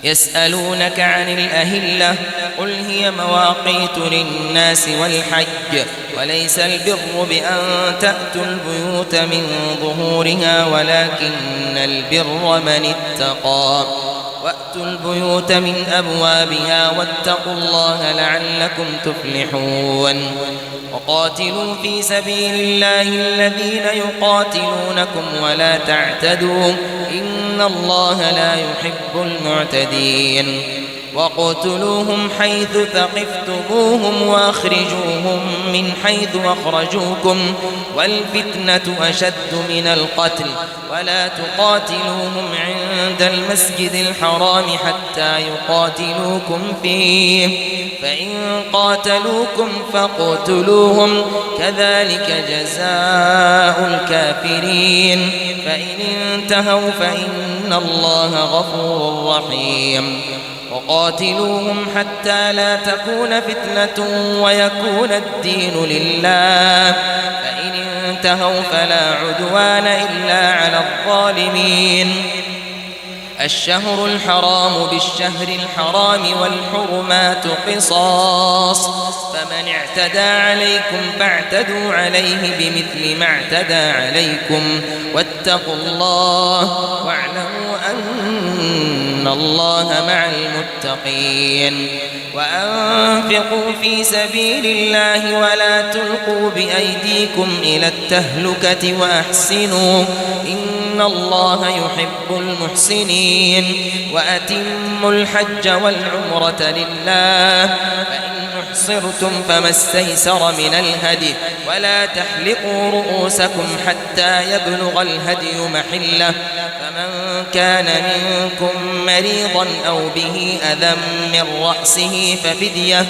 يسألونك عن الأهلة قل هي مواقيت للناس والحج وليس البر بأن تأتوا البيوت من ظهورها ولكن البر من اتقى وأتوا البيوت من أبوابها واتقوا الله لعلكم تفلحون وقاتلوا في سبيل الله الذين يقاتلونكم ولا تعتدوا إن الله لا يحب المعتدين وقتلوهم حيث ثقفتموهم وأخرجوهم من حيث أخرجوكم والفتنة أشد من القتل ولا تقاتلوهم عند المسجد الحرام حتى يقاتلوكم فيه فإن قاتلوكم فاقتلوهم كذلك جزاء الكافرين فإن انتهوا فإن الله غفور رحيم وقاتلوهم حتى لا تكون فتنة ويكون الدين لله فإن انتهوا فلا عدوان إلا على الظالمين الشهر الحرام بالشهر الحرام والحرمات قصاص فمن اعتدى عليكم فاعتدوا عليه بمثل ما اعتدى عليكم واتقوا الله واعلموا أن الله مع المتقين وأنفقوا في سبيل الله ولا تلقوا بأيديكم إلى التهلكة وأحسنوا إن الله يحب المحسنين وأتموا الحج والعمرة لله فإن أحصرتم فما استيسر من الهدي ولا تحلقوا رؤوسكم حتى يبلغ الهدي محله فمن كان منكم مريضا أو به أذى من رأسه ففدية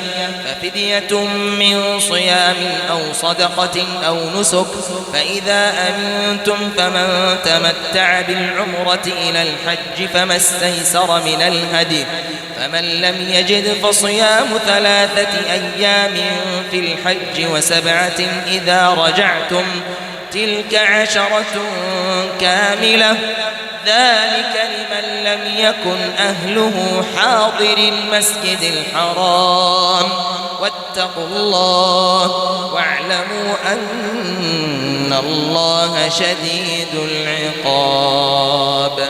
من صيام أو صدقة أو نسك فإذا أمنتم فمن تمتع بالعمرة إلى الحج فما استيسر من الهدي فمن لم يجد فصيام 3 أيام في الحج و7 إذا رجعتم تلك 10 كاملة ذلك لمن لم يكن أهله حاضر المسجد الحرام واتقوا الله واعلموا أن الله شديد العقاب.